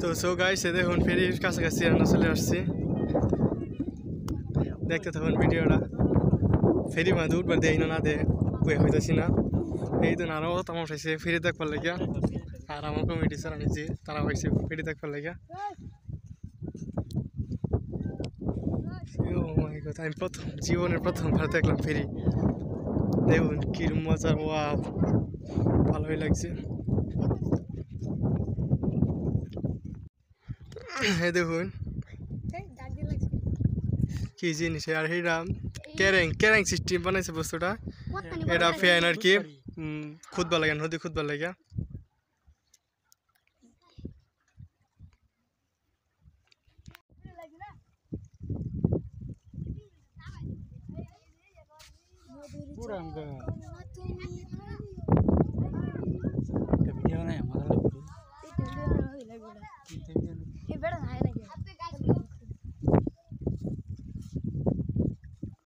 তো so guys দেখুন ফেরির কাছাকাছি আমরা চলে আসছি, দেখতে থাকুন ভিডিওটা। ফেরি মাঝে উঠবার দেই না দে বয়ে হইতেছি না, এই তো আরও তামাশ হয়েছে ফেরি দেখবার লাগিয়া। আর আমার কমিটি স্যার আনিছি, তারা হয়েছে ফেরি দেখবার লাগিয়া। আমি প্রথম জীবনের প্রথমবার দেখলাম ফেরি, দেখুন কিরম মজা, ওয়াও ভালোই লাগছে। এই দেখুন কি জিনিস, আর এটা ক্যারেং ক্যারেং সিস্টেম বানাইছে বস্তুটা। এটা ফ্যান আর কি খুদবা লাগে, নদী খুদবা লাগে।